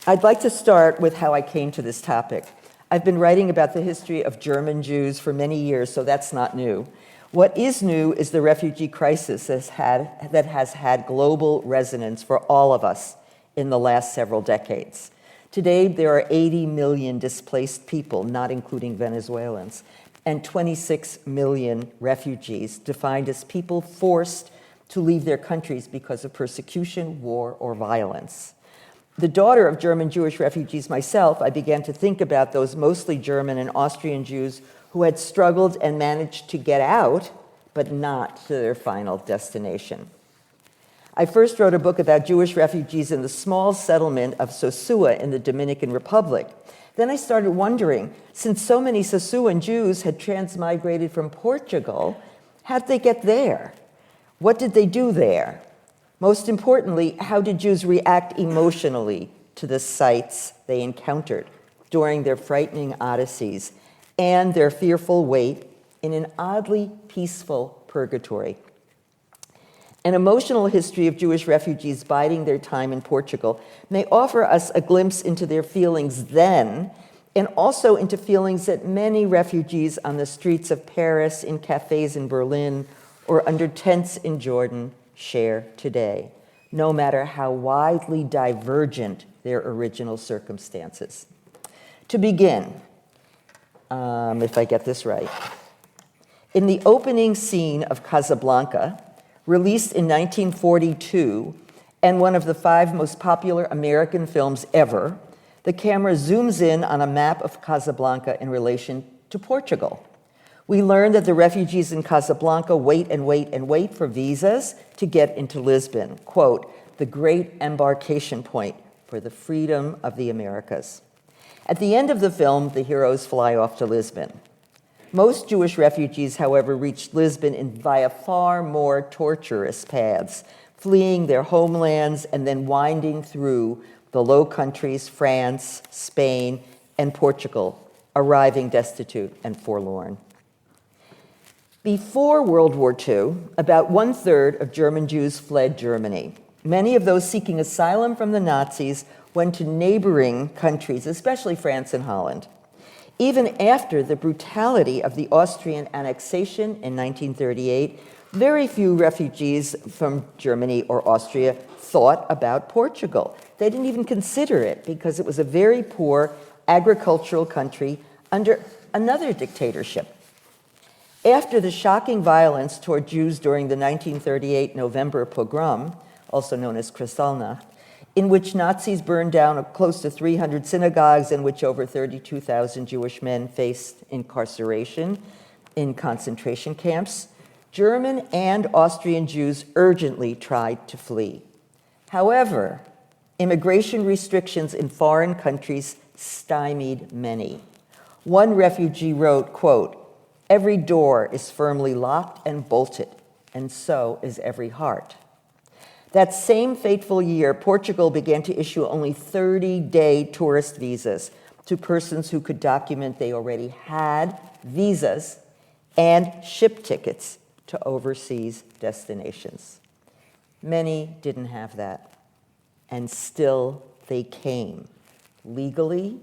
I'd like to start with how I came to this topic. I've been writing about the history of German Jews for many years, so that's not new. What is new is the refugee crisis that has had global resonance for all of us in the last several decades. Today, there are 80 million displaced people, not including Venezuelans, and 26 million refugees, defined as people forced to leave their countries because of persecution, war, or violence. The daughter of German Jewish refugees myself, I began to think about those mostly German and Austrian Jews who had struggled and managed to get out, but not to their final destination. I first wrote a book about Jewish refugees in the small settlement of Sosua in the Dominican Republic. Then I started wondering, since so many Sosuan Jews had transmigrated from Portugal, how'd they get there? What did they do there? Most importantly, how did Jews react emotionally to the sights they encountered during their frightening odysseys and their fearful wait in an oddly peaceful purgatory? An emotional history of Jewish refugees biding their time in Portugal may offer us a glimpse into their feelings then, and also into feelings that many refugees on the streets of Paris, in cafes in Berlin, or under tents in Jordan share today, no matter how widely divergent their original circumstances. To begin, if I get this right, in the opening scene of Casablanca, released in 1942, and one of the 5 most popular American films ever, the camera zooms in on a map of Casablanca in relation to Portugal. We learn that the refugees in Casablanca wait and wait and wait for visas to get into Lisbon, quote, the great embarkation point for the freedom of the Americas. At the end of the film, the heroes fly off to Lisbon. Most Jewish refugees, however, reached Lisbon via far more tortuous paths, fleeing their homelands and then winding through the Low Countries, France, Spain, and Portugal, arriving destitute and forlorn. Before World War II, about 1/3 of German Jews fled Germany. Many of those seeking asylum from the Nazis went to neighboring countries, especially France and Holland. Even after the brutality of the Austrian annexation in 1938, very few refugees from Germany or Austria thought about Portugal. They didn't even consider it because it was a very poor agricultural country under another dictatorship. After the shocking violence toward Jews during the 1938 November pogrom, also known as Kristallnacht, in which Nazis burned down close to 300 synagogues, in which over 32,000 Jewish men faced incarceration in concentration camps, German and Austrian Jews urgently tried to flee. However, immigration restrictions in foreign countries stymied many. One refugee wrote, quote, every door is firmly locked and bolted, and so is every heart. That same fateful year, Portugal began to issue only 30-day tourist visas to persons who could document they already had visas and ship tickets to overseas destinations. Many didn't have that, and still they came, legally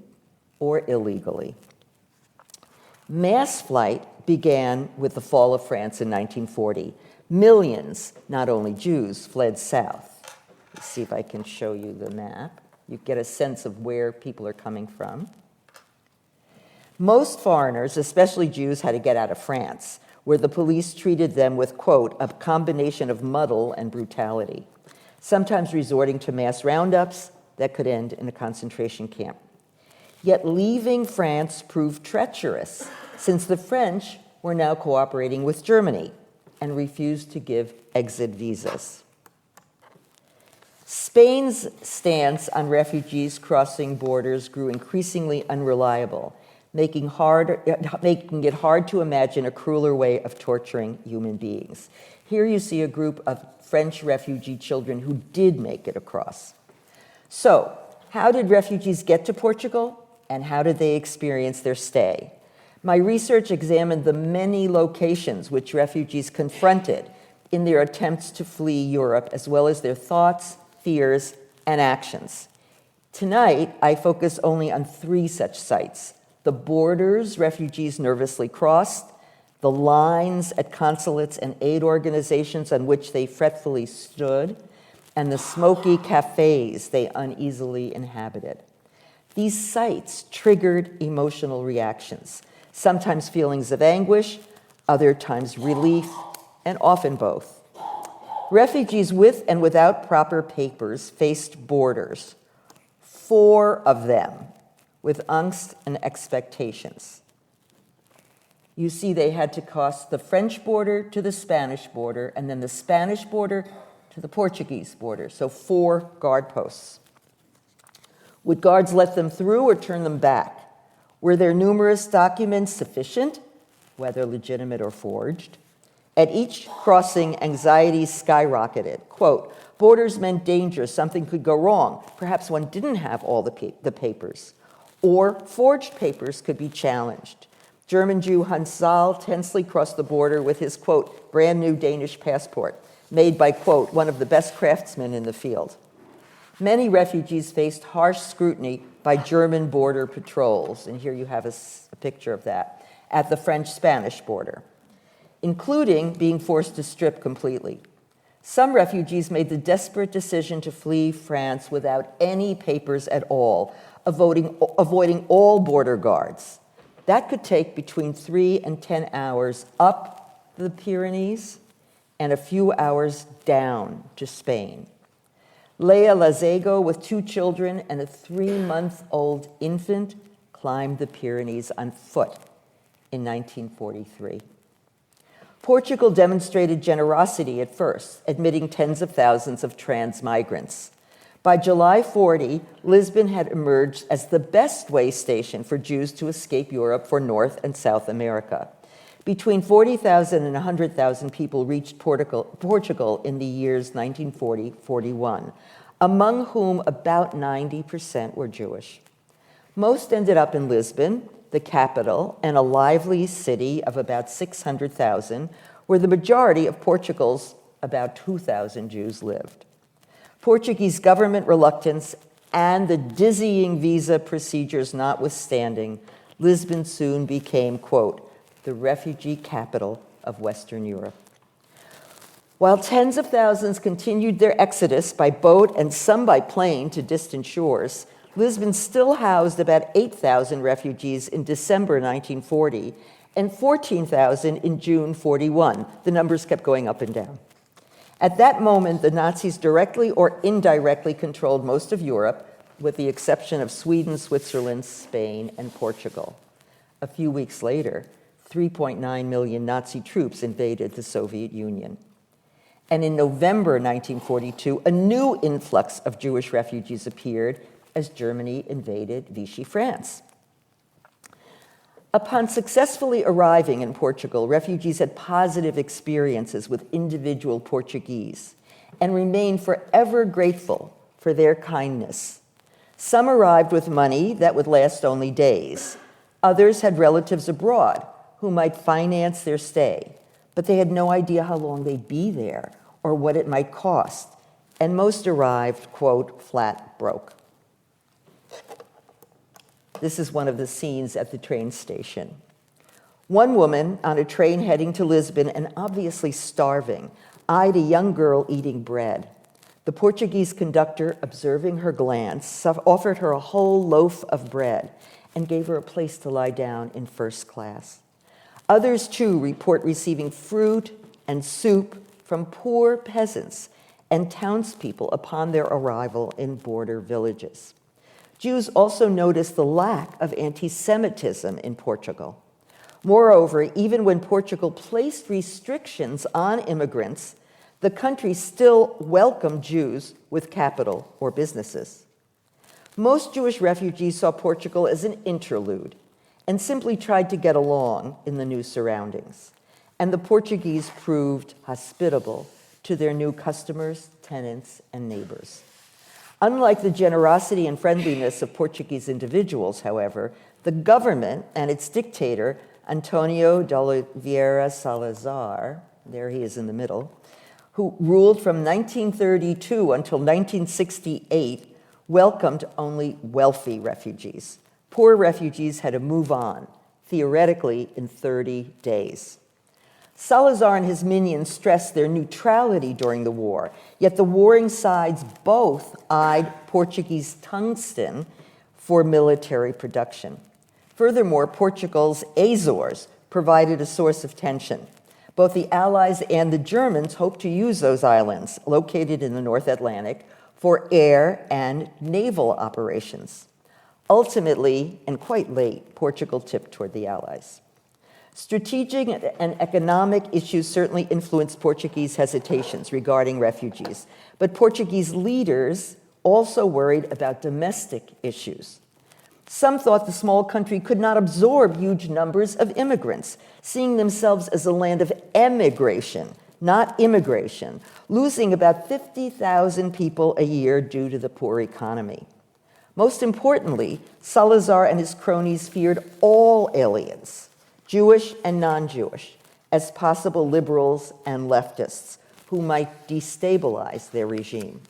or illegally. Mass flight began with the fall of France in 1940. Millions, not only Jews, fled south. Let's see if I can show you the map. You get a sense of where people are coming from. Most foreigners, especially Jews, had to get out of France, where the police treated them with, quote, a combination of muddle and brutality, sometimes resorting to mass roundups that could end in a concentration camp. Yet leaving France proved treacherous, since the French were now cooperating with Germany and refused to give exit visas. Spain's stance on refugees crossing borders grew increasingly unreliable, making it hard to imagine a crueler way of torturing human beings. Here you see a group of French refugee children who did make it across. So, how did refugees get to Portugal, and how did they experience their stay? My research examined the many locations which refugees confronted in their attempts to flee Europe, as well as their thoughts, fears, and actions. Tonight, I focus only on 3 such sites: the borders refugees nervously crossed, the lines at consulates and aid organizations on which they fretfully stood, and the smoky cafes they uneasily inhabited. These sites triggered emotional reactions, sometimes feelings of anguish, other times relief, and often both. Refugees with and without proper papers faced borders, 4 of them, with angst and expectations. You see, they had to cross the French border to the Spanish border, and then the Spanish border to the Portuguese border, so 4 guard posts. Would guards let them through or turn them back? Were their numerous documents sufficient, whether legitimate or forged? At each crossing, anxiety skyrocketed. Quote, borders meant danger, something could go wrong. Perhaps one didn't have all the papers. Or forged papers could be challenged. German Jew Hans Saal tensely crossed the border with his, quote, brand new Danish passport, made by, quote, one of the best craftsmen in the field. Many refugees faced harsh scrutiny by German border patrols, and here you have a picture of that, at the French-Spanish border, including being forced to strip completely. Some refugees made the desperate decision to flee France without any papers at all, avoiding all border guards. That could take between 3 and 10 hours up the Pyrenees and a few hours down to Spain. Leah Lazego, with 2 children and a 3-month-old infant, climbed the Pyrenees on foot in 1943. Portugal demonstrated generosity at first, admitting tens of thousands of trans migrants. By July 40, Lisbon had emerged as the best way station for Jews to escape Europe for North and South America. Between 40,000 and 100,000 people reached Portugal in the years 1940-41, among whom about 90% were Jewish. Most ended up in Lisbon, the capital, and a lively city of about 600,000, where the majority of Portugal's about 2,000 Jews lived. Portuguese government reluctance and the dizzying visa procedures notwithstanding, Lisbon soon became, quote, the refugee capital of Western Europe. While tens of thousands continued their exodus by boat and some by plane to distant shores, Lisbon still housed about 8,000 refugees in December 1940 and 14,000 in June 41. The numbers kept going up and down. At that moment, the Nazis directly or indirectly controlled most of Europe, with the exception of Sweden, Switzerland, Spain, and Portugal. A few weeks later, 3.9 million Nazi troops invaded the Soviet Union. And in November 1942, a new influx of Jewish refugees appeared as Germany invaded Vichy France. Upon successfully arriving in Portugal, refugees had positive experiences with individual Portuguese and remained forever grateful for their kindness. Some arrived with money that would last only days. Others had relatives abroad who might finance their stay, but they had no idea how long they'd be there or what it might cost. And most arrived, quote, flat broke. This is one of the scenes at the train station. One woman on a train heading to Lisbon and obviously starving eyed a young girl eating bread. The Portuguese conductor, observing her glance, offered her a whole loaf of bread and gave her a place to lie down in first class. Others, too, report receiving fruit and soup from poor peasants and townspeople upon their arrival in border villages. Jews also noticed the lack of anti-Semitism in Portugal. Moreover, even when Portugal placed restrictions on immigrants, the country still welcomed Jews with capital or businesses. Most Jewish refugees saw Portugal as an interlude and simply tried to get along in the new surroundings. And the Portuguese proved hospitable to their new customers, tenants, and neighbors. Unlike the generosity and friendliness of Portuguese individuals, however, the government and its dictator, Antonio de Oliveira Salazar, there he is in the middle, who ruled from 1932 until 1968, welcomed only wealthy refugees. Poor refugees had to move on, theoretically in 30 days. Salazar and his minions stressed their neutrality during the war, yet the warring sides both eyed Portuguese tungsten for military production. Furthermore, Portugal's Azores provided a source of tension. Both the Allies and the Germans hoped to use those islands, located in the North Atlantic, for air and naval operations. Ultimately, and quite late, Portugal tipped toward the Allies. Strategic and economic issues certainly influenced Portuguese hesitations regarding refugees, but Portuguese leaders also worried about domestic issues. Some thought the small country could not absorb huge numbers of immigrants, seeing themselves as a land of emigration, not immigration, losing about 50,000 people a year due to the poor economy. Most importantly, Salazar and his cronies feared all aliens, Jewish and non-Jewish, as possible liberals and leftists who might destabilize their regime.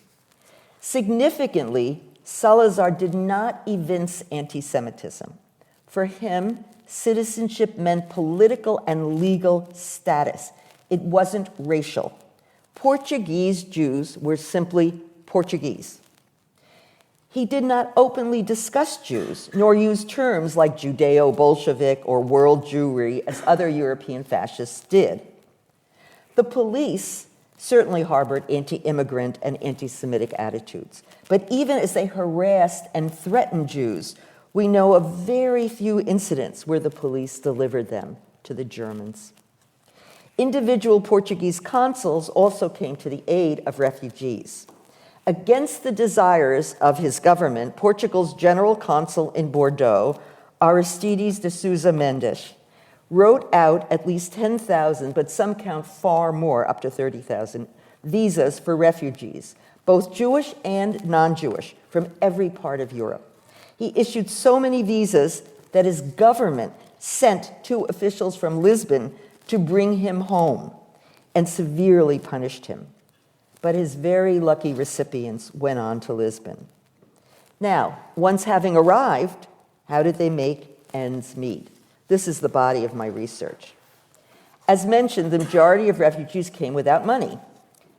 Significantly, Salazar did not evince anti-Semitism. For him, citizenship meant political and legal status. It wasn't racial. Portuguese Jews were simply Portuguese. He did not openly discuss Jews, nor use terms like Judeo-Bolshevik or world Jewry as other European fascists did. The police certainly harbored anti-immigrant and anti-Semitic attitudes, but even as they harassed and threatened Jews, we know of very few incidents where the police delivered them to the Germans. Individual Portuguese consuls also came to the aid of refugees. Against the desires of his government, Portugal's general consul in Bordeaux, Aristides de Sousa Mendes, wrote out at least 10,000, but some count far more, up to 30,000, visas for refugees, both Jewish and non-Jewish, from every part of Europe. He issued so many visas that his government sent 2 officials from Lisbon to bring him home and severely punished him. But his very lucky recipients went on to Lisbon. Now, once having arrived, how did they make ends meet? This is the body of my research. As mentioned, the majority of refugees came without money.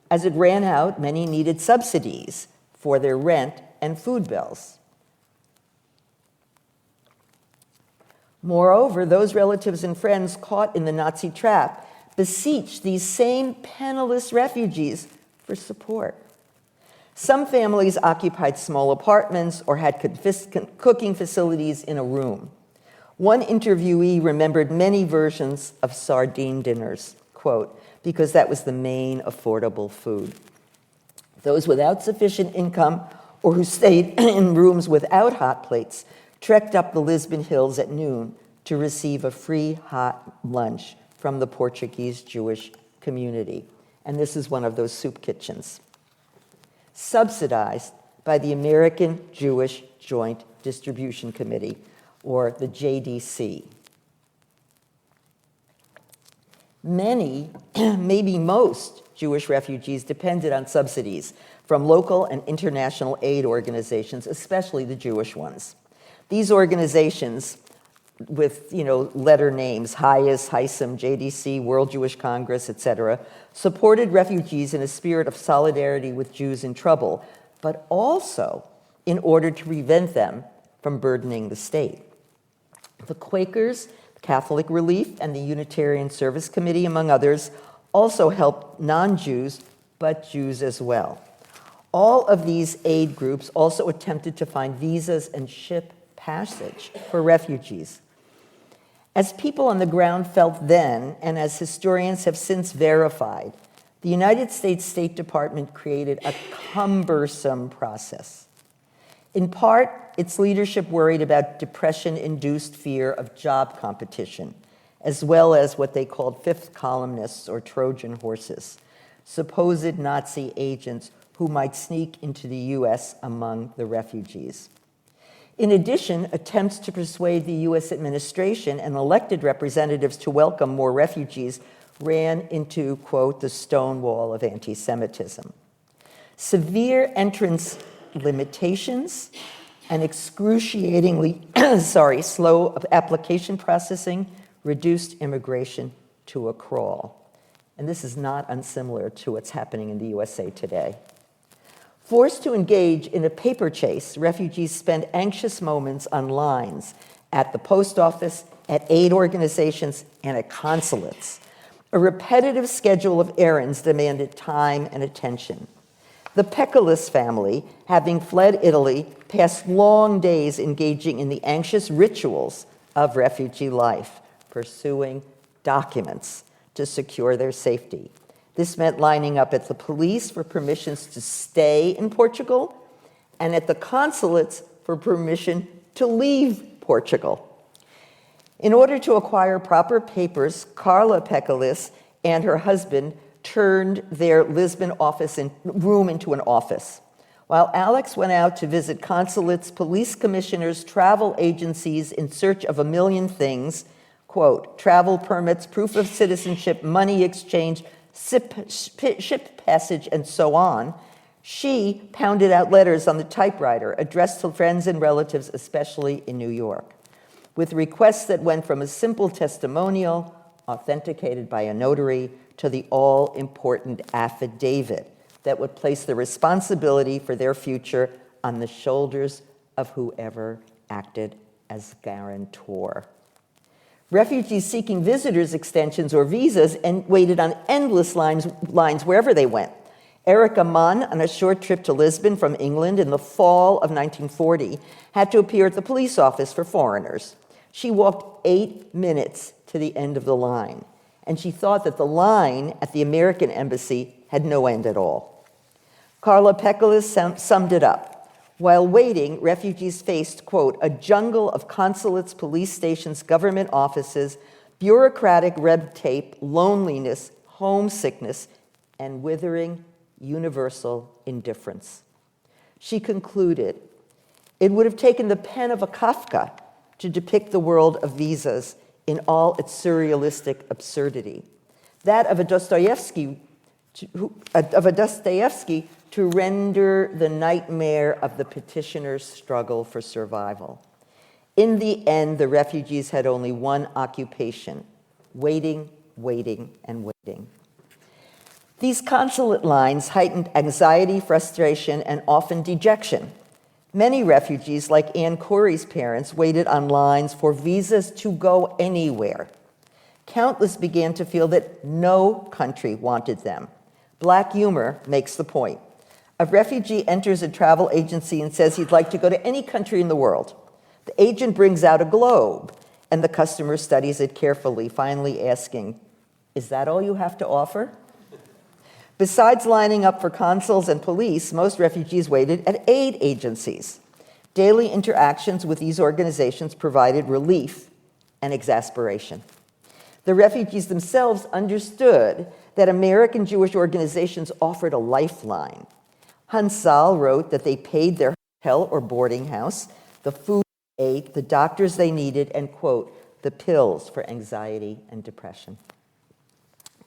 As it ran out, many needed subsidies for their rent and food bills. Moreover, those relatives and friends caught in the Nazi trap beseeched these same penniless refugees for support. Some families occupied small apartments or had cooking facilities in a room. One interviewee remembered many versions of sardine dinners, quote, because that was the main affordable food. Those without sufficient income or who stayed in rooms without hot plates trekked up the Lisbon hills at noon to receive a free hot lunch from the Portuguese Jewish community. And this is one of those soup kitchens, subsidized by the American Jewish Joint Distribution Committee, or the JDC. Many, maybe most, Jewish refugees depended on subsidies from local and international aid organizations, especially the Jewish ones. These organizations, with letter names, HIAS, HISM, JDC, World Jewish Congress, etc., supported refugees in a spirit of solidarity with Jews in trouble, but also in order to prevent them from burdening the state. The Quakers, Catholic Relief, and the Unitarian Service Committee, among others, also helped non-Jews, but Jews as well. All of these aid groups also attempted to find visas and ship passage for refugees. As people on the ground felt then, and as historians have since verified, the United States State Department created a cumbersome process. In part, its leadership worried about depression-induced fear of job competition, as well as what they called fifth columnists or Trojan horses, supposed Nazi agents who might sneak into the US among the refugees. In addition, attempts to persuade the US administration and elected representatives to welcome more refugees ran into, quote, the stone wall of anti-Semitism. Severe entrance limitations and excruciatingly slow application processing reduced immigration to a crawl. And this is not unsimilar to what's happening in the USA today. Forced to engage in a paper chase, refugees spend anxious moments on lines at the post office, at aid organizations, and at consulates. A repetitive schedule of errands demanded time and attention. The Peccolis family, having fled Italy, passed long days engaging in the anxious rituals of refugee life, pursuing documents to secure their safety. This meant lining up at the police for permissions to stay in Portugal and at the consulates for permission to leave Portugal. In order to acquire proper papers, Carla Peccolis and her husband turned their Lisbon room into an office. While Alex went out to visit consulates, police commissioners, travel agencies in search of a million things, quote, travel permits, proof of citizenship, money exchange, ship passage, and so on, she pounded out letters on the typewriter addressed to friends and relatives, especially in New York, with requests that went from a simple testimonial, authenticated by a notary, to the all-important affidavit that would place the responsibility for their future on the shoulders of whoever acted as guarantor. Refugees seeking visitors extensions or visas and waited on endless lines wherever they went. Erica Munn, on a short trip to Lisbon from England in the fall of 1940, had to appear at the police office for foreigners. She walked 8 minutes to the end of the line, and she thought that the line at the American embassy had no end at all. Carla Peccolis summed it up. While waiting, refugees faced, quote, a jungle of consulates, police stations, government offices, bureaucratic red tape, loneliness, homesickness, and withering universal indifference. She concluded, it would have taken the pen of a Kafka to depict the world of visas in all its surrealistic absurdity, that of a Dostoevsky to render the nightmare of the petitioner's struggle for survival. In the end, the refugees had only one occupation: waiting, waiting, and waiting. These consulate lines heightened anxiety, frustration, and often dejection. Many refugees, like Ann Corey's parents, waited on lines for visas to go anywhere. Countless began to feel that no country wanted them. Black humor makes the point. A refugee enters a travel agency and says he'd like to go to any country in the world. The agent brings out a globe, and the customer studies it carefully, finally asking, is that all you have to offer? Besides lining up for consuls and police, most refugees waited at aid agencies. Daily interactions with these organizations provided relief and exasperation. The refugees themselves understood that American Jewish organizations offered a lifeline. Hansal wrote that they paid their hotel or boarding house, the food they ate, the doctors they needed, and, quote, the pills for anxiety and depression.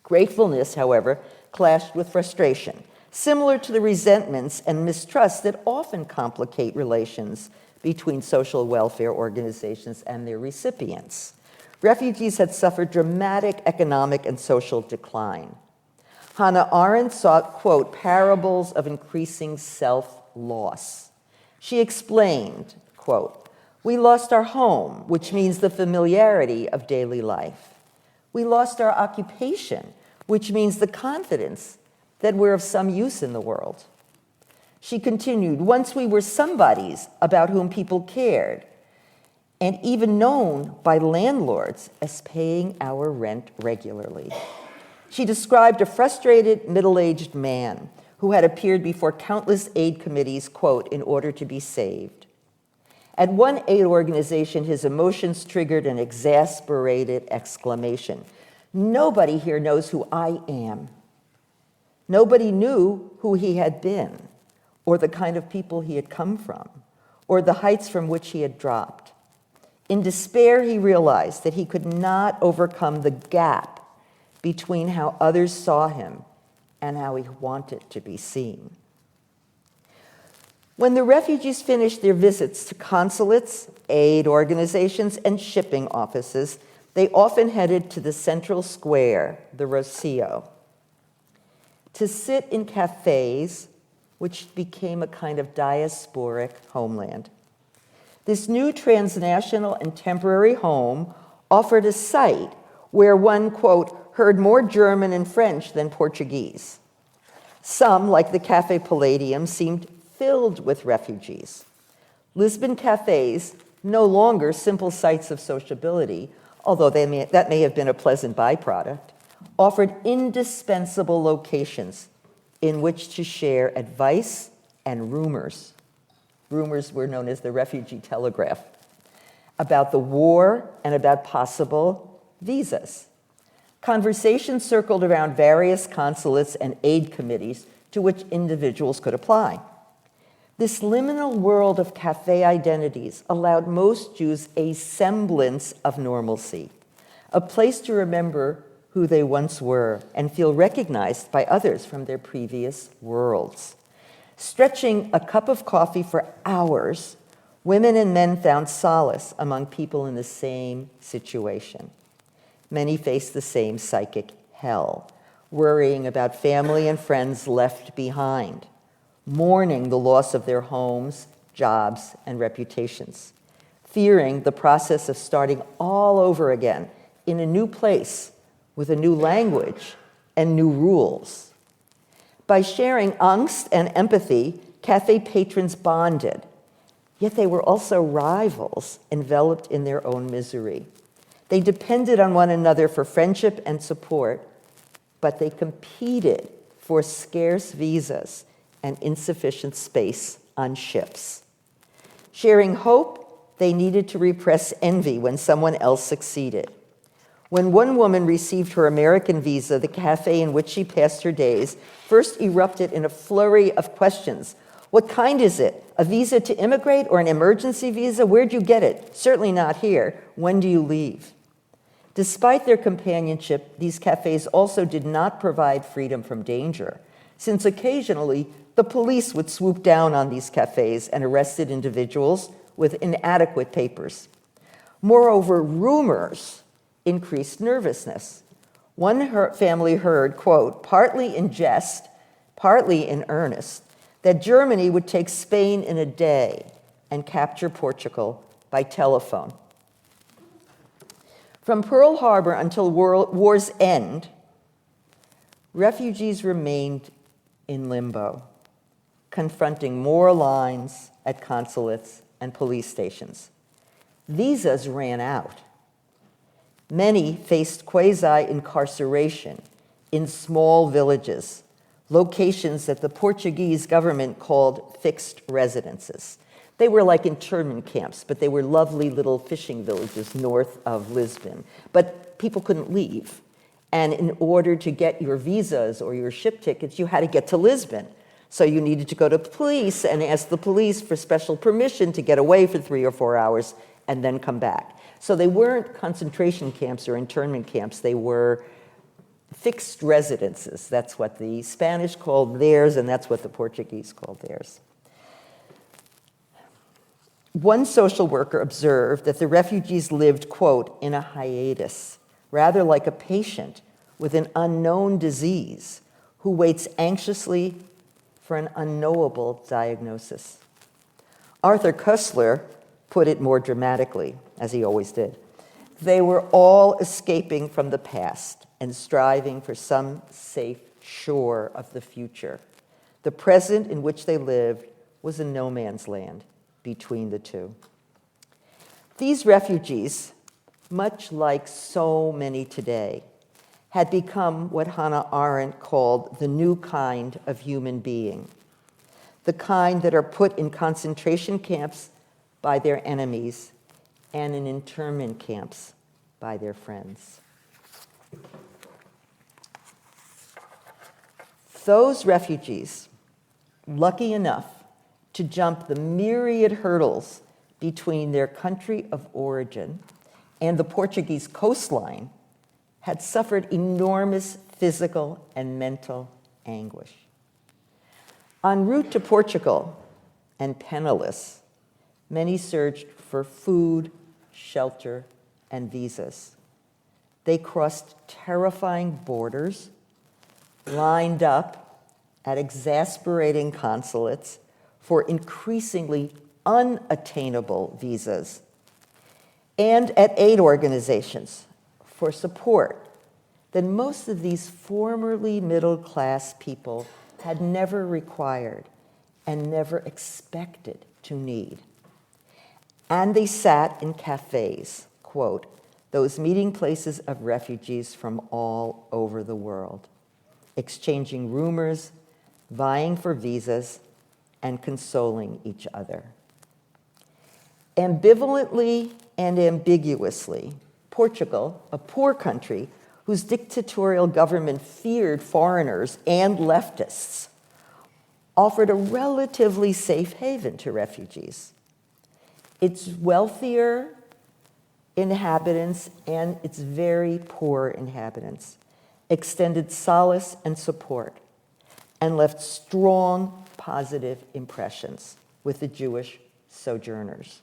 Gratefulness, however, clashed with frustration, similar to the resentments and mistrust that often complicate relations between social welfare organizations and their recipients. Refugees had suffered dramatic economic and social decline. Hannah Arendt sought, quote, parables of increasing self-loss. She explained, quote, we lost our home, which means the familiarity of daily life. We lost our occupation, which means the confidence that we're of some use in the world. She continued, once we were somebodies about whom people cared, and even known by landlords as paying our rent regularly. She described a frustrated middle-aged man who had appeared before countless aid committees, quote, in order to be saved. At one aid organization, his emotions triggered an exasperated exclamation. Nobody here knows who I am. Nobody knew who he had been, or the kind of people he had come from, or the heights from which he had dropped. In despair, he realized that he could not overcome the gap between how others saw him and how he wanted to be seen. When the refugees finished their visits to consulates, aid organizations, and shipping offices, they often headed to the central square, the Rocio, to sit in cafes, which became a kind of diasporic homeland. This new transnational and temporary home offered a site where one, quote, heard more German and French than Portuguese. Some, like the Cafe Palladium, seemed filled with refugees. Lisbon cafes, no longer simple sites of sociability, although that may have been a pleasant byproduct, offered indispensable locations in which to share advice and rumors. Rumors were known as the refugee telegraph, about the war and about possible visas. Conversations circled around various consulates and aid committees to which individuals could apply. This liminal world of cafe identities allowed most Jews a semblance of normalcy, a place to remember who they once were and feel recognized by others from their previous worlds. Stretching a cup of coffee for hours, women and men found solace among people in the same situation. Many faced the same psychic hell, worrying about family and friends left behind, mourning the loss of their homes, jobs, and reputations, fearing the process of starting all over again in a new place with a new language and new rules. By sharing angst and empathy, cafe patrons bonded, yet they were also rivals enveloped in their own misery. They depended on one another for friendship and support, but they competed for scarce visas and insufficient space on ships. Sharing hope, they needed to repress envy when someone else succeeded. When one woman received her American visa, the cafe in which she passed her days first erupted in a flurry of questions. What kind is it? A visa to immigrate or an emergency visa? Where'd you get it? Certainly not here. When do you leave? Despite their companionship, these cafes also did not provide freedom from danger, since occasionally the police would swoop down on these cafes and arrested individuals with inadequate papers. Moreover, rumors increased nervousness. One family heard, quote, partly in jest, partly in earnest, that Germany would take Spain in a day and capture Portugal by telephone. From Pearl Harbor until war's end, refugees remained in limbo, confronting more lines at consulates and police stations. Visas ran out. Many faced quasi-incarceration in small villages, locations that the Portuguese government called fixed residences. They were like internment camps, but they were lovely little fishing villages north of Lisbon. But people couldn't leave. And in order to get your visas or your ship tickets, you had to get to Lisbon. So you needed to go to the police and ask the police for special permission to get away for 3 or 4 hours and then come back. So they weren't concentration camps or internment camps. They were fixed residences. That's what the Spanish called theirs, and that's what the Portuguese called theirs. One social worker observed that the refugees lived, quote, in a hiatus, rather like a patient with an unknown disease who waits anxiously for an unknowable diagnosis. Arthur Koestler put it more dramatically, as he always did. They were all escaping from the past and striving for some safe shore of the future. The present in which they lived was a no man's land between the two. These refugees, much like so many today, had become what Hannah Arendt called the new kind of human being, the kind that are put in concentration camps by their enemies and in internment camps by their friends. Those refugees, lucky enough to jump the myriad hurdles between their country of origin and the Portuguese coastline, had suffered enormous physical and mental anguish. En route to Portugal, and penniless, many searched for food, shelter, and visas. They crossed terrifying borders, lined up at exasperating consulates for increasingly unattainable visas, and at aid organizations for support that most of these formerly middle-class people had never required and never expected to need. And they sat in cafes, quote, those meeting places of refugees from all over the world, exchanging rumors, vying for visas, and consoling each other. Ambivalently and ambiguously, Portugal, a poor country whose dictatorial government feared foreigners and leftists, offered a relatively safe haven to refugees. Its wealthier inhabitants and its very poor inhabitants extended solace and support and left strong positive impressions with the Jewish sojourners.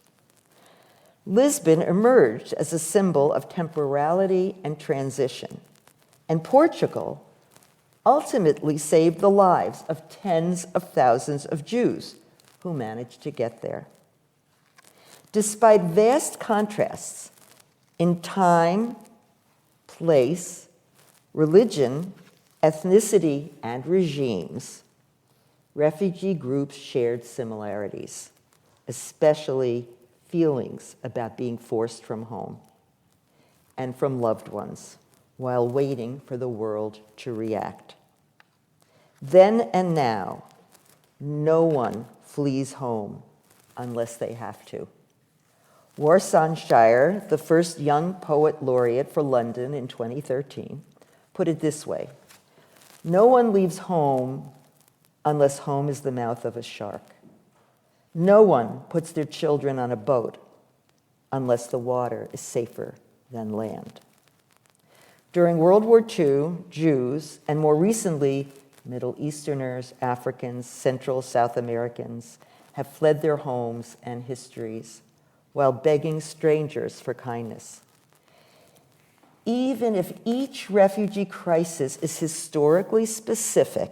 Lisbon emerged as a symbol of temporality and transition, and Portugal ultimately saved the lives of tens of thousands of Jews who managed to get there. Despite vast contrasts in time, place, religion, ethnicity, and regimes, refugee groups shared similarities, especially feelings about being forced from home and from loved ones while waiting for the world to react. Then and now, no one flees home unless they have to. Warsanshire, the first young poet laureate for London in 2013, put it this way: no one leaves home unless home is the mouth of a shark. No one puts their children on a boat unless the water is safer than land. During World War II, Jews, and more recently, Middle Easterners, Africans, Central South Americans, have fled their homes and histories while begging strangers for kindness. Even if each refugee crisis is historically specific,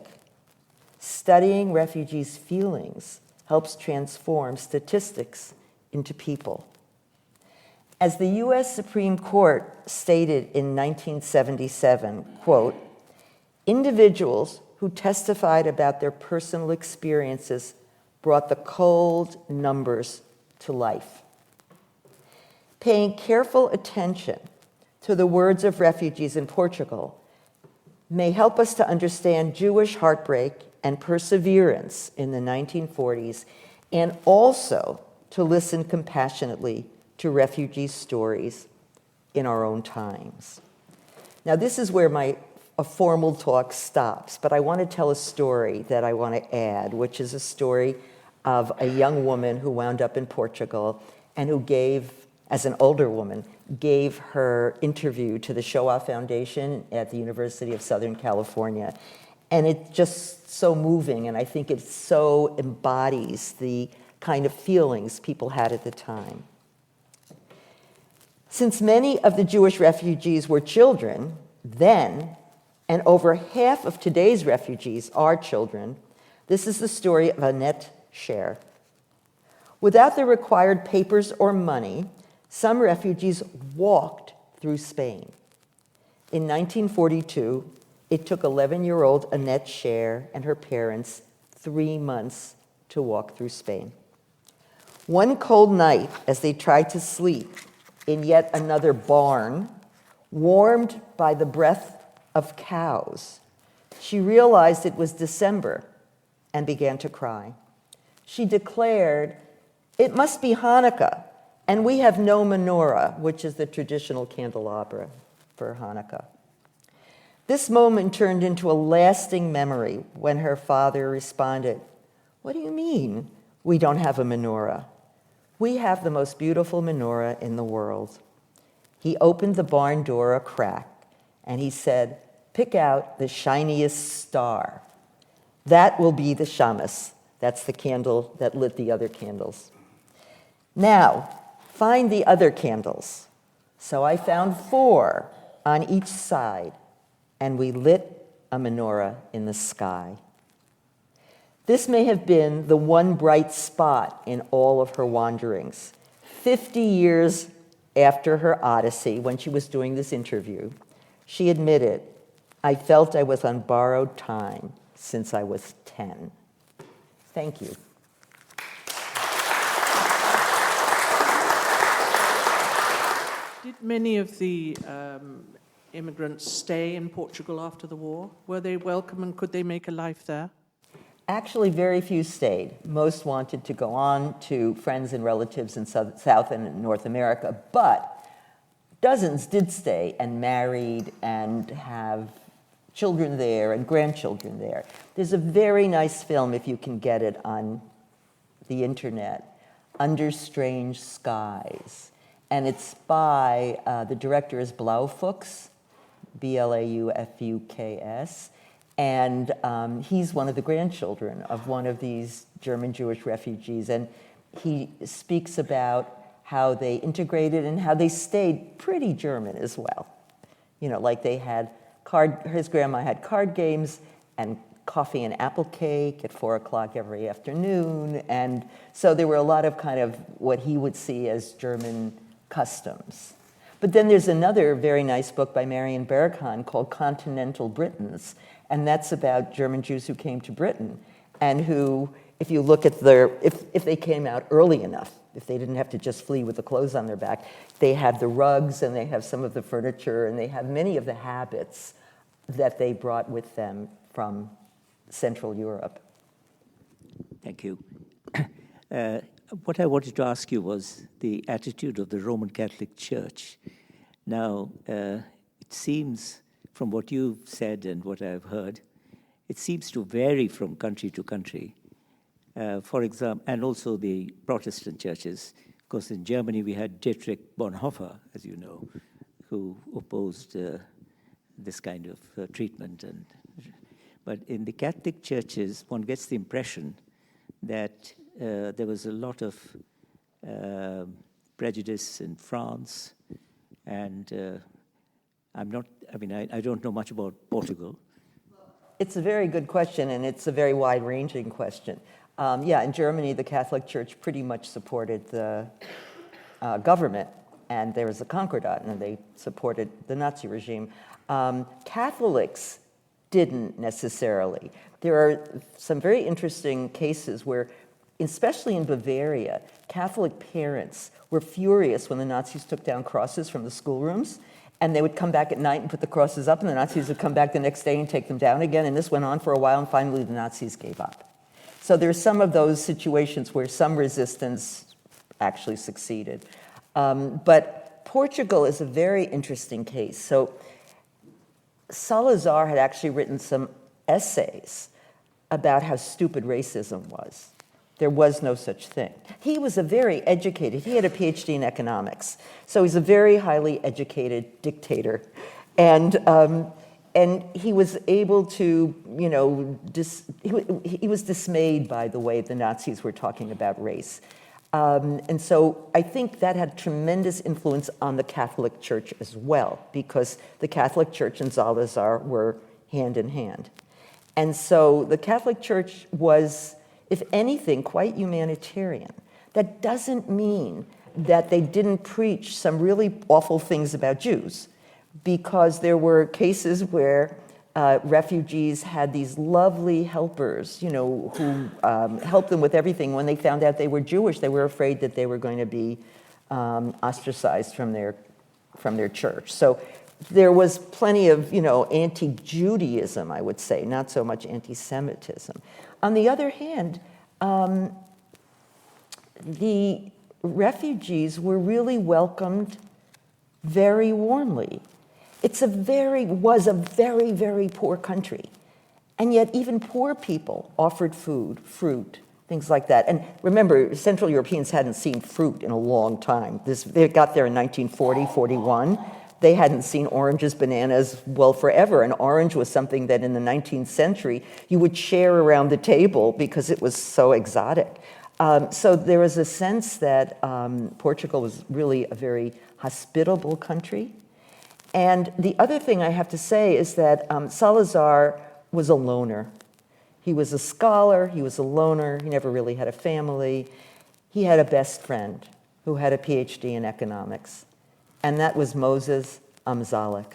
studying refugees' feelings helps transform statistics into people. As the US Supreme Court stated in 1977, quote, individuals who testified about their personal experiences brought the cold numbers to life. Paying careful attention to the words of refugees in Portugal may help us to understand Jewish heartbreak and perseverance in the 1940s, and also to listen compassionately to refugee stories in our own times. Now, this is where a formal talk stops, but I want to tell a story that I want to add, which is a story of a young woman who wound up in Portugal and who gave, as an older woman, gave her interview to the Shoah Foundation at the University of Southern California. And it's just so moving, and I think it so embodies the kind of feelings people had at the time. Since many of the Jewish refugees were children then, and over half of today's refugees are children, this is the story of Annette Scher. Without the required papers or money, some refugees walked through Spain. In 1942, it took 11-year-old Annette Scher and her parents 3 months to walk through Spain. One cold night, as they tried to sleep in yet another barn, warmed by the breath of cows, she realized it was December and began to cry. She declared, "It must be Hanukkah, and we have no menorah," which is the traditional candelabra for Hanukkah. This moment turned into a lasting memory when her father responded, "What do you mean we don't have a menorah? We have the most beautiful menorah in the world." He opened the barn door a crack and he said, "Pick out the shiniest star. That will be the shamus, That's the candle that lit the other candles. Now, find the other candles. So I found 4 on each side, and we lit a menorah in the sky. This may have been the one bright spot in all of her wanderings. 50 years after her odyssey, when she was doing this interview, she admitted, "I felt I was on borrowed time since I was 10. Thank you. Did many of the immigrants stay in Portugal after the war? Were they welcome and could they make a life there? Actually, very few stayed. Most wanted to go on to friends and relatives in South and North America, but dozens did stay and married and have children there and grandchildren there. There's a very nice film, if you can get it on the internet, Under Strange Skies. And it's by, the director is Blaufuchs, Blaufuks, and he's one of the grandchildren of one of these German Jewish refugees. And he speaks about how they integrated and how they stayed pretty German as well. You know, like they had his grandma had card games and coffee and apple cake at 4 o'clock every afternoon. And so there were a lot of kind of what he would see as German customs. But then there's another very nice book by Marion Kaplan called Continental Britons, and that's about German Jews who came to Britain and who, if you look at if they came out early enough, if they didn't have to just flee with the clothes on their back, they have the rugs and they have some of the furniture and they have many of the habits that they brought with them from Central Europe. Thank you. What I wanted to ask you was the attitude of the Roman Catholic Church. Now, it seems from what you've said and what I've heard, it seems to vary from country to country. For example, and also the Protestant churches. Of course, in Germany, we had Dietrich Bonhoeffer, as you know, who opposed this kind of treatment. But in the Catholic churches, one gets the impression that there was a lot of prejudice in France, and I don't know much about Portugal. It's a very good question, and it's a very wide-ranging question. In Germany, the Catholic Church pretty much supported the government, and there was a Concordat, and they supported the Nazi regime. Catholics didn't necessarily. There are some very interesting cases where, especially in Bavaria, Catholic parents were furious when the Nazis took down crosses from the schoolrooms, and they would come back at night and put the crosses up, and the Nazis would come back the next day and take them down again, and this went on for a while, and finally the Nazis gave up. So there's some of those situations where some resistance actually succeeded. But Portugal is a very interesting case. So Salazar had actually written some essays about how stupid racism was. There was no such thing. He was a very educated, he had a PhD in economics. So he's a very highly educated dictator. And he was able to, he was dismayed by the way the Nazis were talking about race. And so I think that had tremendous influence on the Catholic Church as well, because the Catholic Church and Salazar were hand in hand. And so the Catholic Church was, if anything, quite humanitarian. That doesn't mean that they didn't preach some really awful things about Jews, because there were cases where refugees had these lovely helpers, who helped them with everything. When they found out they were Jewish, they were afraid that they were going to be ostracized from their church. So there was plenty of, anti-Judaism, I would say, not so much anti-Semitism. On the other hand, the refugees were really welcomed very warmly. Was a very, very poor country. And yet even poor people offered food, fruit, things like that. And remember, Central Europeans hadn't seen fruit in a long time. They got there in 1940, 41. They hadn't seen oranges, bananas, well, forever. An orange was something that in the 19th century you would share around the table because it was so exotic. So there was a sense that Portugal was really a very hospitable country. And the other thing I have to say is that Salazar was a loner. He was a scholar, he was a loner, he never really had a family. He had a best friend who had a PhD in economics, and that was Moses Amzalek.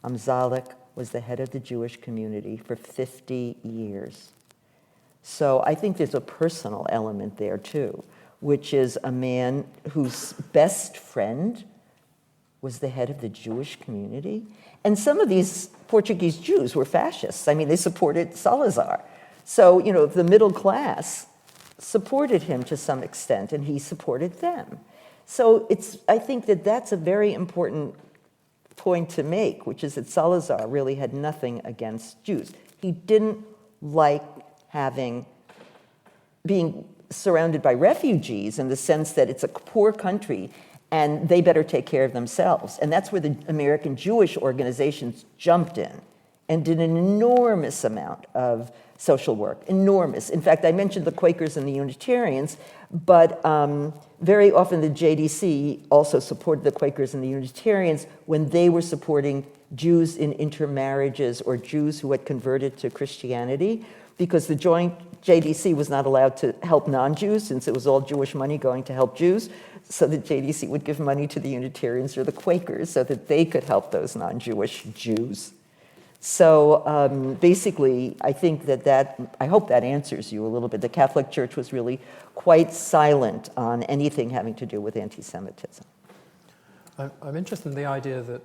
Amzalek was the head of the Jewish community for 50 years. So I think there's a personal element there too, which is a man whose best friend was the head of the Jewish community. And some of these Portuguese Jews were fascists. I mean, they supported Salazar. So, you know, the middle class supported him to some extent, and he supported them. So I think that that's a very important point to make, which is that Salazar really had nothing against Jews. He didn't like being surrounded by refugees in the sense that it's a poor country and they better take care of themselves. And that's where the American Jewish organizations jumped in and did an enormous amount of social work, enormous. In fact, I mentioned the Quakers and the Unitarians, but very often the JDC also supported the Quakers and the Unitarians when they were supporting Jews in intermarriages or Jews who had converted to Christianity, because the joint JDC was not allowed to help non-Jews since it was all Jewish money going to help Jews. So the JDC would give money to the Unitarians or the Quakers so that they could help those non-Jewish Jews. So basically, I think I hope that answers you a little bit. The Catholic Church was really quite silent on anything having to do with anti-Semitism. I'm interested in the idea that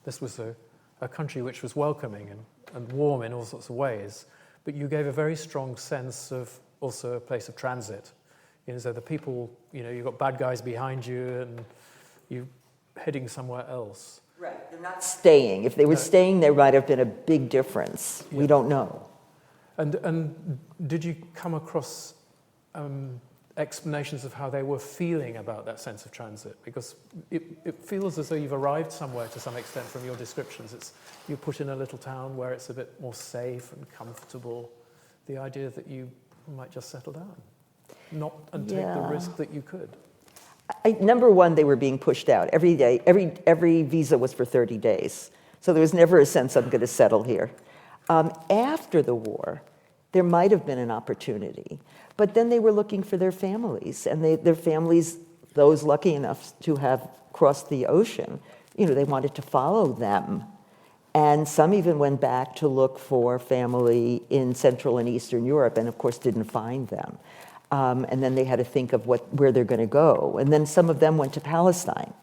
this was a country which was welcoming and warm in all sorts of ways, but you gave a very strong sense of also a place of transit. You know, so the people, you know, you've got bad guys behind you and you're heading somewhere else. Right, they're not staying. If they were staying, there might have been a big difference. Yeah. We don't know. And did you come across explanations of how they were feeling about that sense of transit? Because it feels as though you've arrived somewhere to some extent from your descriptions. You're put in a little town where it's a bit more safe and comfortable. The idea that you might just settle down, take the risk that you could. Number one, they were being pushed out every day. Every visa was for 30 days. So there was never a sense I'm going to settle here. After the war, there might have been an opportunity. But then they were looking for their families. And their families, those lucky enough to have crossed the ocean, you know, they wanted to follow them. And some even went back to look for family in Central and Eastern Europe and, of course, didn't find them. And then they had to think of where they're going to go. And then some of them went to Palestine.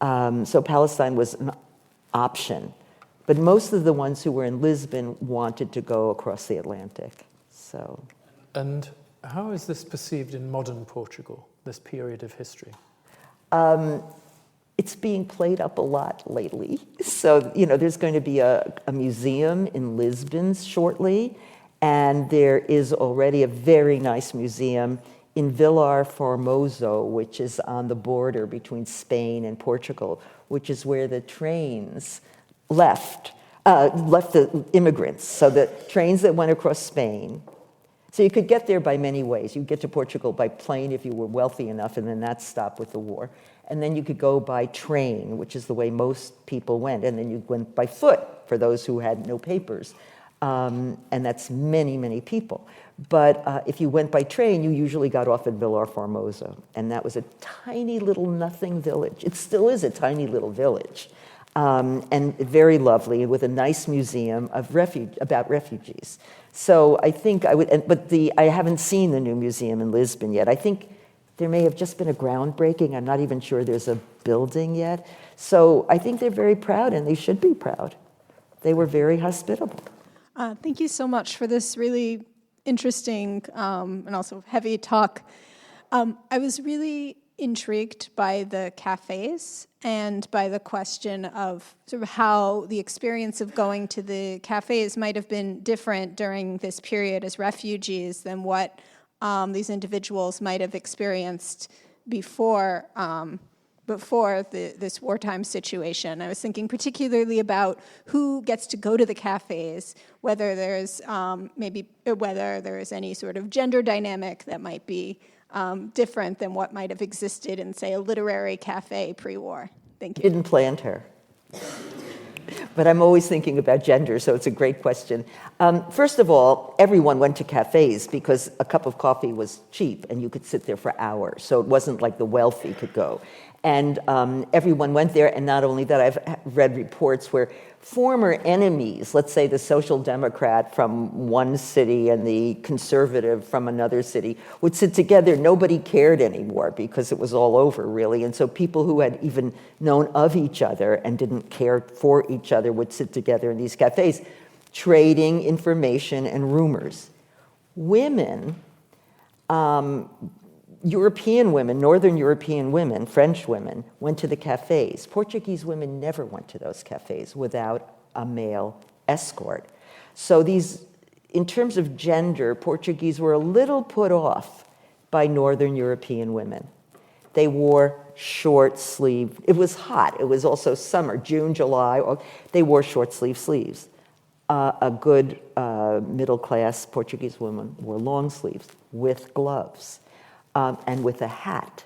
So Palestine was an option. But most of the ones who were in Lisbon wanted to go across the Atlantic. So. And how is this perceived in modern Portugal, this period of history? It's being played up a lot lately. So, you know, there's going to be a museum in Lisbon shortly. And there is already a very nice museum in Vilar Formoso, which is on the border between Spain and Portugal, which is where the trains left the immigrants. So the trains that went across Spain. So you could get there by many ways. You could get to Portugal by plane if you were wealthy enough, and then that stopped with the war. And then you could go by train, which is the way most people went. And then you went by foot for those who had no papers. And that's many, many people. But if you went by train, you usually got off at Vilar Formosa. And that was a tiny little nothing village. It still is a tiny little village. And very lovely, with a nice museum of about refugees. So I think I would, I haven't seen the new museum in Lisbon yet. I think there may have just been a groundbreaking. I'm not even sure there's a building yet. So I think they're very proud, and they should be proud. They were very hospitable. Thank you so much for this really interesting and also heavy talk. I was really intrigued by the cafes and by the question of sort of how the experience of going to the cafes might have been different during this period as refugees than what these individuals might have experienced before before this wartime situation. I was thinking particularly about who gets to go to the cafes, whether there's whether there's any sort of gender dynamic that might be different than what might have existed in, say, a literary cafe pre-war. Thank you. Didn't plan her. But I'm always thinking about gender, so it's a great question. First of all, everyone went to cafes because a cup of coffee was cheap and you could sit there for hours. So it wasn't like the wealthy could go. And everyone went there, and not only that, I've read reports where former enemies, let's say the Social Democrat from one city and the conservative from another city, would sit together. Nobody cared anymore because it was all over, really. And so people who had even known of each other and didn't care for each other would sit together in these cafes, trading information and rumors. Women, European women, Northern European women, French women, went to the cafes. Portuguese women never went to those cafes without a male escort. So these, in terms of gender, Portuguese were a little put off by Northern European women. They wore short sleeve. It was hot. It was also summer, June, July. They wore short sleeves. A good middle-class Portuguese woman wore long sleeves with gloves. And with a hat.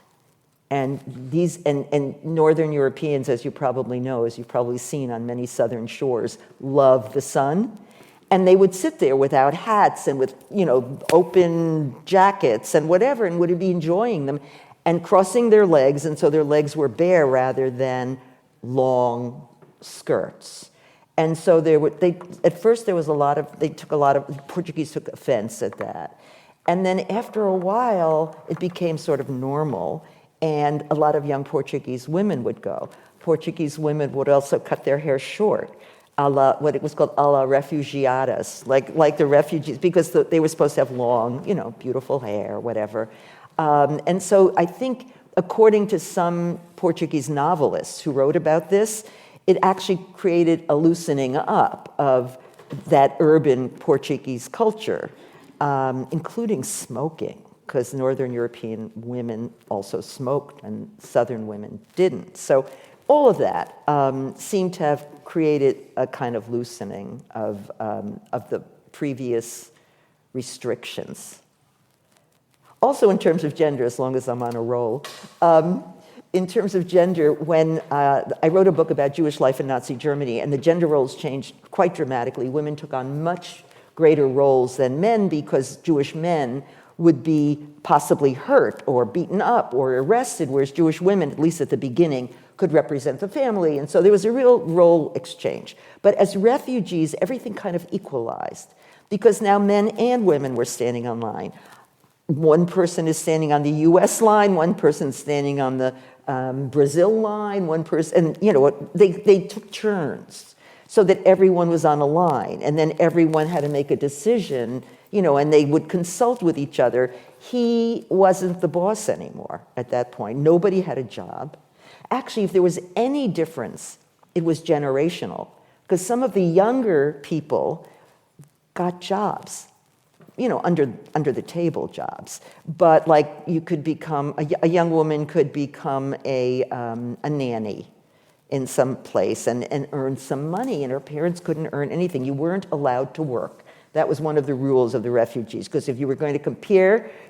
And these and Northern Europeans, as you probably know, as you've probably seen on many southern shores, love the sun. And they would sit there without hats and with, open jackets and whatever, and would be enjoying them and crossing their legs, and so their legs were bare rather than long skirts. And so at first there was Portuguese took offense at that. And then after a while, it became sort of normal, and a lot of young Portuguese women would go. Portuguese women would also cut their hair short, what it was called a la refugiadas, like the refugees, because they were supposed to have long, beautiful hair, whatever. And so I think, according to some Portuguese novelists who wrote about this, it actually created a loosening up of that urban Portuguese culture. Including smoking, because Northern European women also smoked and Southern women didn't. So all of that seemed to have created a kind of loosening of the previous restrictions. Also in terms of gender, as long as I'm on a roll, in terms of gender, when I wrote a book about Jewish life in Nazi Germany, and the gender roles changed quite dramatically. Women took on much greater roles than men because Jewish men would be possibly hurt or beaten up or arrested, whereas Jewish women, at least at the beginning, could represent the family. And so there was a real role exchange. But as refugees, everything kind of equalized because now men and women were standing on line. One person is standing on the US line, one person's standing on the Brazil line, one person, and they took turns, so that everyone was on a line, and then everyone had to make a decision, and they would consult with each other. He wasn't the boss anymore at that point. Nobody had a job. Actually, if there was any difference, it was generational, because some of the younger people got jobs, under the table jobs. But like you could become, a young woman could become a nanny in some place and earn some money, and her parents couldn't earn anything. You weren't allowed to work. That was one of the rules of the refugees, because if you were going to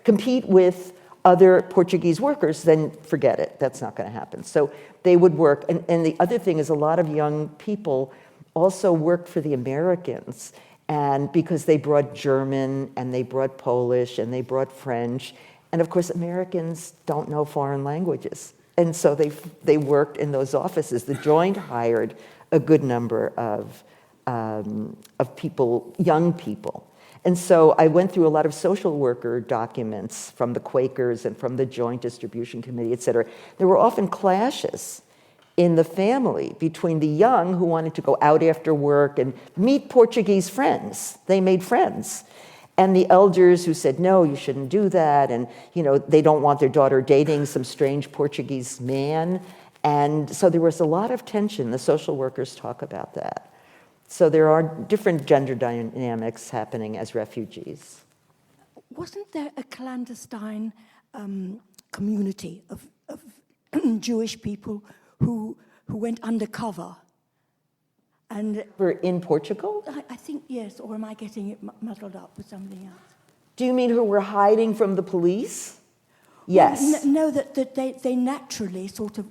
compete with other Portuguese workers, then forget it. That's not going to happen. So they would work. And the other thing is a lot of young people also worked for the Americans, and because they brought German and they brought Polish and they brought French. And of course, Americans don't know foreign languages. And so they worked in those offices. The Joint hired a good number of people, young people. And so I went through a lot of social worker documents from the Quakers and from the Joint Distribution Committee, et cetera. There were often clashes in the family between the young who wanted to go out after work and meet Portuguese friends. They made friends. And the elders who said, no, you shouldn't do that. And, they don't want their daughter dating some strange Portuguese man. And so there was a lot of tension. The social workers talk about that. So there are different gender dynamics happening as refugees. Wasn't there a clandestine community of Jewish people who went undercover. And We're in Portugal? I think yes, or am I getting it muddled up with something else? Do you mean who were hiding from the police? Yes. Well, no, that they naturally sort of.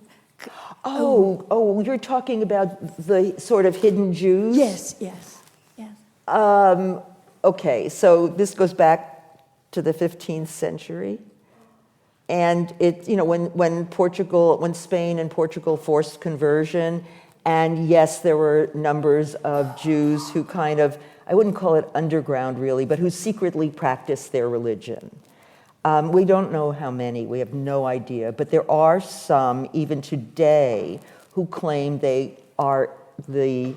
Oh, you're talking about the sort of hidden Jews? Yes. Okay, so this goes back to the 15th century. And when Spain and Portugal forced conversion, and yes, there were numbers of Jews who kind of, I wouldn't call it underground really, but who secretly practiced their religion. We don't know how many, we have no idea, but there are some, even today, who claim they are the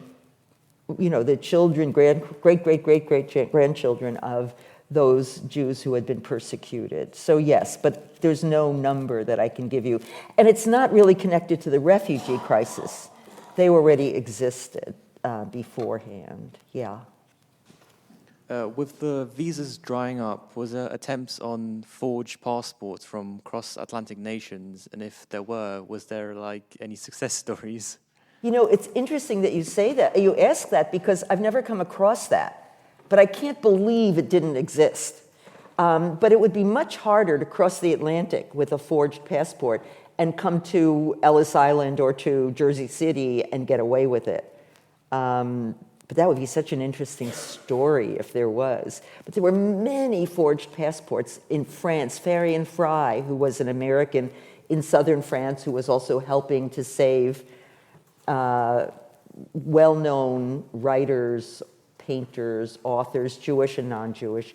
children, great-great-great-great-grandchildren of those Jews who had been persecuted. So yes, but there's no number that I can give you. And it's not really connected to the refugee crisis. They already existed beforehand, yeah. With the visas drying up, was there attempts on forged passports from cross-Atlantic nations? And if there were, was there any success stories? You know, it's interesting that you say that. You ask that because I've never come across that. But I can't believe it didn't exist. But it would be much harder to cross the Atlantic with a forged passport and come to Ellis Island or to Jersey City and get away with it. But that would be such an interesting story if there was. But there were many forged passports in France. Farian Fry, who was an American in southern France, who was also helping to save well-known writers, painters, authors, Jewish and non-Jewish.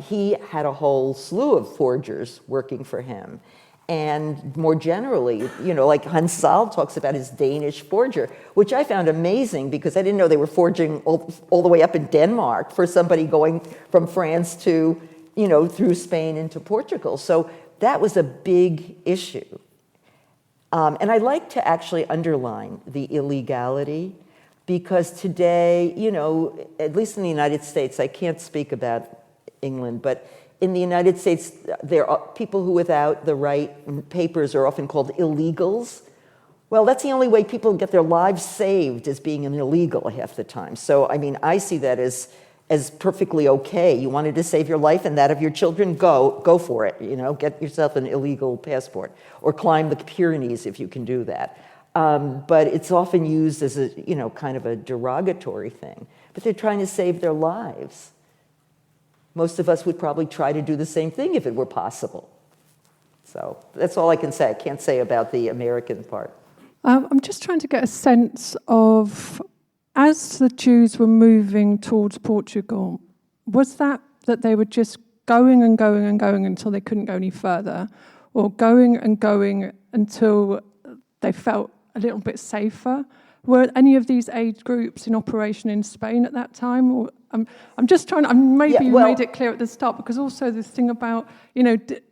He had a whole slew of forgers working for him. And more generally, like Hans Saal talks about his Danish forger, which I found amazing because I didn't know they were forging all the way up in Denmark for somebody going from France to, through Spain into Portugal. So that was a big issue. And I like to actually underline the illegality because today, at least in the United States, I can't speak about England, but in the United States, there are people who without the right papers are often called illegals. Well, that's the only way people get their lives saved, is being an illegal half the time. So, I see that as perfectly okay. You wanted to save your life and that of your children, go for it. Get yourself an illegal passport or climb the Pyrenees if you can do that. But it's often used as a, kind of a derogatory thing. But they're trying to save their lives. Most of us would probably try to do the same thing if it were possible. So that's all I can say. I can't say about the American part. I'm just trying to get a sense of, as the Jews were moving towards Portugal, was that they were just going and going and going until they couldn't go any further, or going and going until they felt a little bit safer? Were any of these aid groups in operation in Spain at that time? Or I'm just trying. You made it clear at the start, because also this thing about,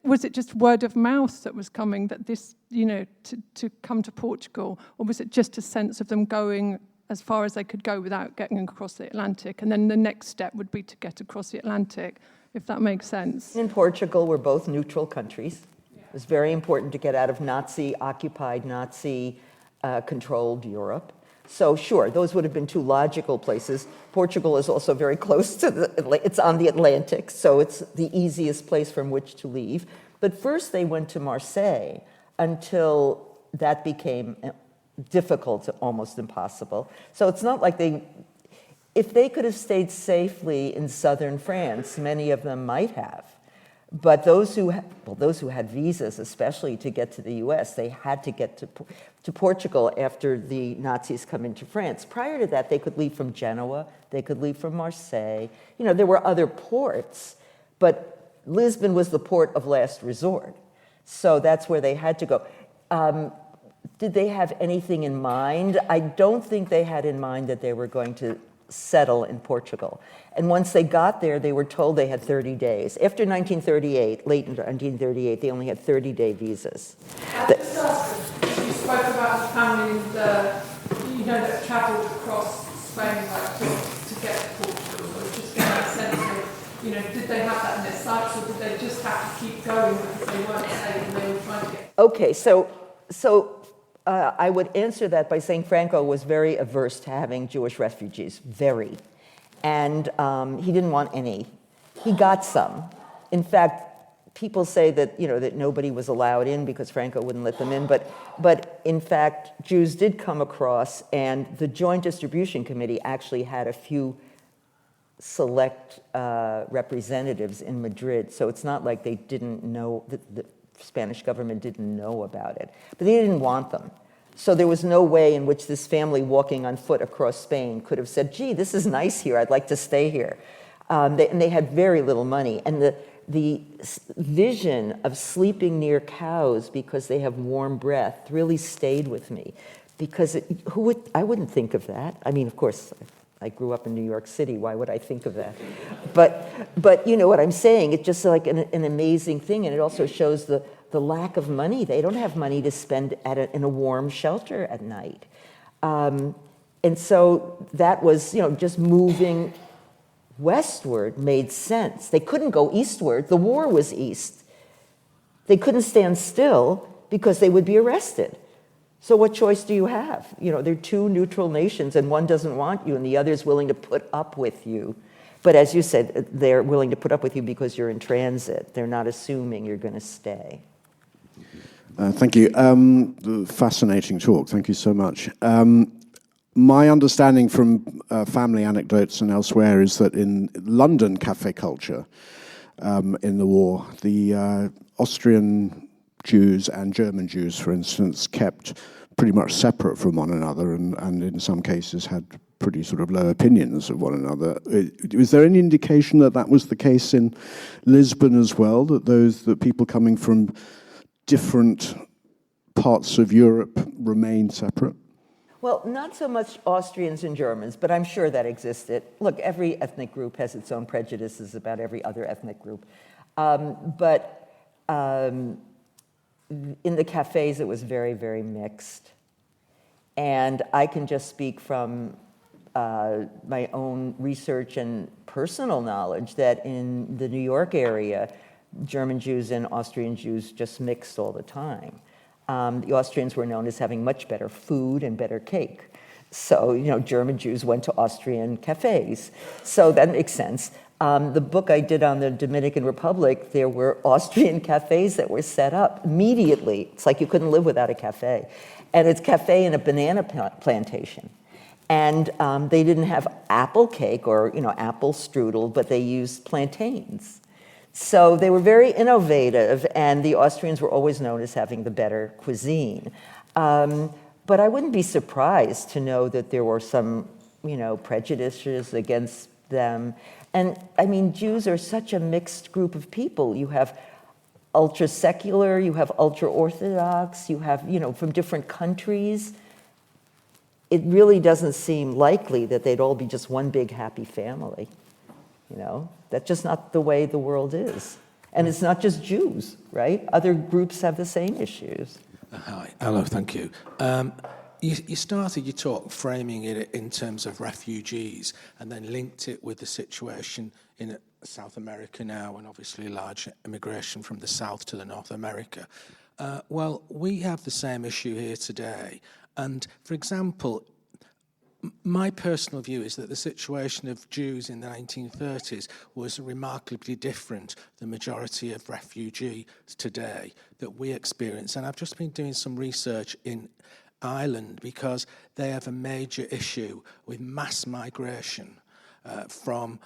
was it just word of mouth that was coming, that this, to come to Portugal, or was it just a sense of them going as far as they could go without getting across the Atlantic, and then the next step would be to get across the Atlantic, if that makes sense? In Portugal, we're both neutral countries. It was very important to get out of Nazi-occupied, Nazi-controlled Europe. So sure, those would have been two logical places. Portugal is also very close to it's on the Atlantic, so it's the easiest place from which to leave. But first they went to Marseille until that became difficult, almost impossible. So it's not like if they could have stayed safely in southern France, many of them might have. But those who had visas, especially to get to the U.S., they had to get to Portugal after the Nazis come into France. Prior to that, they could leave from Genoa, they could leave from Marseille. There were other ports, but Lisbon was the port of last resort. So that's where they had to go. Did they have anything in mind? I don't think they had in mind that they were going to settle in Portugal. And once they got there, they were told they had 30 days. After 1938, late in 1938, they only had 30-day visas. You spoke about the families that travelled across Spain to get to Portugal. So just get that sense of, did they have that in their sights, or did they just have to keep going because they weren't safe and they were trying to get... Okay, so I would answer that by saying Franco was very averse to having Jewish refugees, very. And he didn't want any. He got some. In fact, people say that, that nobody was allowed in because Franco wouldn't let them in, but in fact, Jews did come across, and the Joint Distribution Committee actually had a few select representatives in Madrid, so it's not like they didn't know, the Spanish government didn't know about it, but they didn't want them. So there was no way in which this family walking on foot across Spain could have said, gee, this is nice here, I'd like to stay here. And they had very little money, and the vision of sleeping near cows because they have warm breath really stayed with me, because I wouldn't think of that. I mean, of course, I grew up in New York City. Why would I think of that? But you know what I'm saying? It's just like an amazing thing, and it also shows the lack of money. They don't have money to spend in a warm shelter at night. And so that was, just moving westward made sense. They couldn't go eastward. The war was east. They couldn't stand still because they would be arrested. So what choice do you have? They're two neutral nations, and one doesn't want you and the other is willing to put up with you. But as you said, they're willing to put up with you because you're in transit. They're not assuming you're going to stay. Thank you. Fascinating talk. Thank you so much. My understanding from family anecdotes and elsewhere is that in London cafe culture in the war, the Austrian Jews and German Jews, for instance, kept pretty much separate from one another and in some cases had pretty sort of low opinions of one another. Was there any indication that that was the case in Lisbon as well, that people coming from different parts of Europe remained separate? Well, not so much Austrians and Germans, but I'm sure that existed. Look, every ethnic group has its own prejudices about every other ethnic group. But in the cafes, it was very, very mixed. And I can just speak from my own research and personal knowledge that in the New York area, German Jews and Austrian Jews just mixed all the time. The Austrians were known as having much better food and better cake. So, German Jews went to Austrian cafes. So that makes sense. The book I did on the Dominican Republic, there were Austrian cafes that were set up immediately. It's like you couldn't live without a cafe. And it's cafe in a banana plantation. And they didn't have apple cake or, apple strudel, but they used plantains. So they were very innovative, and the Austrians were always known as having the better cuisine. But I wouldn't be surprised to know that there were some, prejudices against them. And I mean, Jews are such a mixed group of people. You have ultra-secular, you have ultra-Orthodox, you have, from different countries. It really doesn't seem likely that they'd all be just one big happy family. That's just not the way the world is. And it's not just Jews, right? Other groups have the same issues. Hi, hello, thank you. You started your talk framing it in terms of refugees and then linked it with the situation in South America now, and obviously large immigration from the South to the North America. Well, we have the same issue here today. And for example, my personal view is that the situation of Jews in the 1930s was remarkably different than the majority of refugees today that we experience. And I've just been doing some research in Ireland because they have a major issue with mass migration from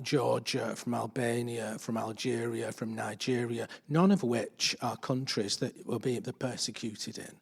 Georgia, from Albania, from Algeria, from Nigeria, none of which are countries that will be persecuted in.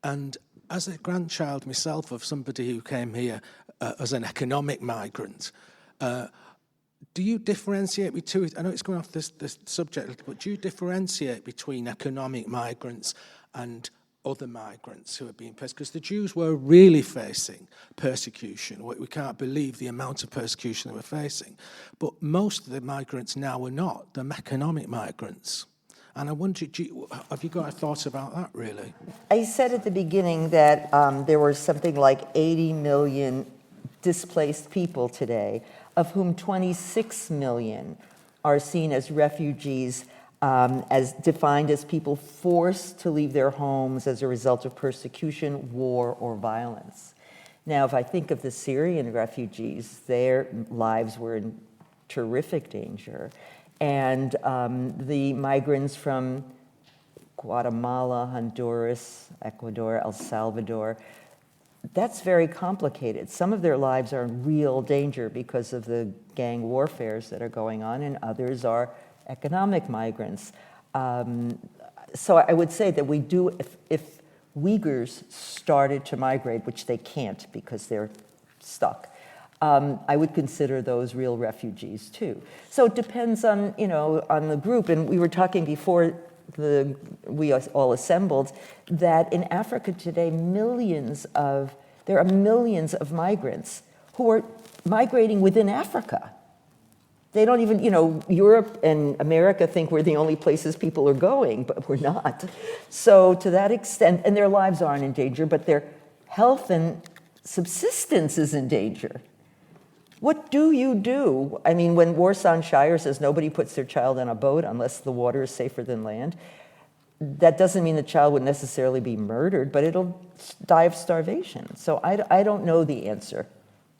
And as a grandchild myself of somebody who came here as an economic migrant, do you differentiate between, I know it's going off this subject, but do you differentiate between economic migrants and other migrants who are being persecuted? Because the Jews were really facing persecution. We can't believe the amount of persecution they were facing. But most of the migrants now are not. They're economic migrants. And I wonder, have you got a thought about that, really? I said at the beginning that there were something like 80 million displaced people today, of whom 26 million are seen as refugees as defined as people forced to leave their homes as a result of persecution, war, or violence. Now, if I think of the Syrian refugees, their lives were in terrific danger. And the migrants from Guatemala, Honduras, Ecuador, El Salvador, that's very complicated. Some of their lives are in real danger because of the gang warfares that are going on, and others are economic migrants. So I would say that we do, if Uyghurs started to migrate, which they can't because they're stuck, I would consider those real refugees too. So it depends on, on the group. And we were talking before we all assembled that in Africa today, there are millions of migrants who are migrating within Africa. They don't even, Europe and America think we're the only places people are going, but we're not. So to that extent, and their lives aren't in danger, but their health and subsistence is in danger. What do you do? I mean, when Warsan Shire says nobody puts their child on a boat unless the water is safer than land, that doesn't mean the child would necessarily be murdered, but it'll die of starvation. So I don't know the answer.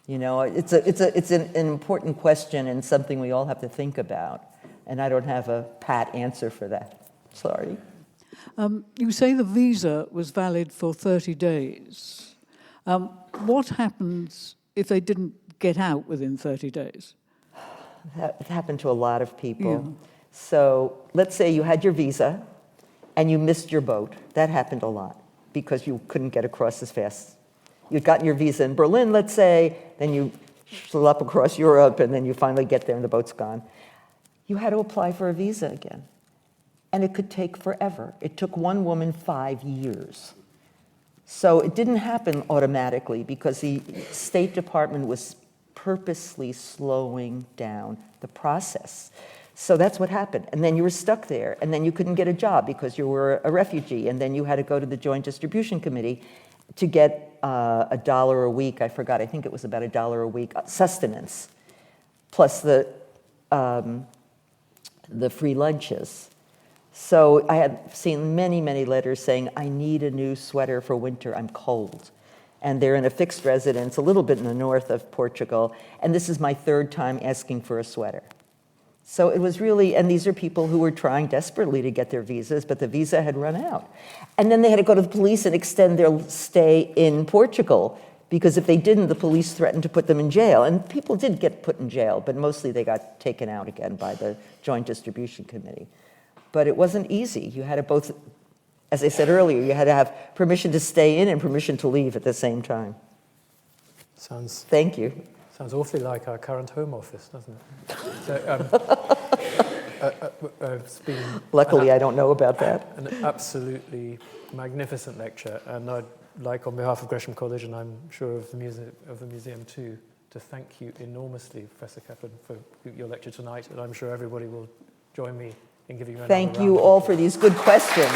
It's an important question and something we all have to think about. And I don't have a pat answer for that. Sorry. You say the visa was valid for 30 days. What happens if they didn't get out within 30 days? That happened to a lot of people. Yeah. So let's say you had your visa and you missed your boat. That happened a lot because you couldn't get across as fast. You'd gotten your visa in Berlin, let's say, then you schlep across Europe, and then you finally get there and the boat's gone. You had to apply for a visa again. And it could take forever. It took one woman 5 years. So it didn't happen automatically because the State Department was purposely slowing down the process. So that's what happened. And then you were stuck there, and then you couldn't get a job because you were a refugee, and then you had to go to the Joint Distribution Committee to get $1 a week. I forgot, I think it was about $1 a week sustenance, plus the free lunches. So I had seen many, many letters saying, I need a new sweater for winter, I'm cold. And they're in a fixed residence, a little bit in the north of Portugal, and this is my third time asking for a sweater. So it was really, and these are people who were trying desperately to get their visas, but the visa had run out. And then they had to go to the police and extend their stay in Portugal, because if they didn't, the police threatened to put them in jail. And people did get put in jail, but mostly they got taken out again by the Joint Distribution Committee. But it wasn't easy. You had to both, as I said earlier, you had to have permission to stay in and permission to leave at the same time. Thank you. Sounds awfully like our current Home Office, doesn't it? So, it's been Luckily, I don't know about that. An absolutely magnificent lecture, and I'd like, on behalf of Gresham College, and I'm sure of the museum too, to thank you enormously, Professor Kaplan, for your lecture tonight, and I'm sure everybody will join me in giving you another round. Thank you all for these good questions.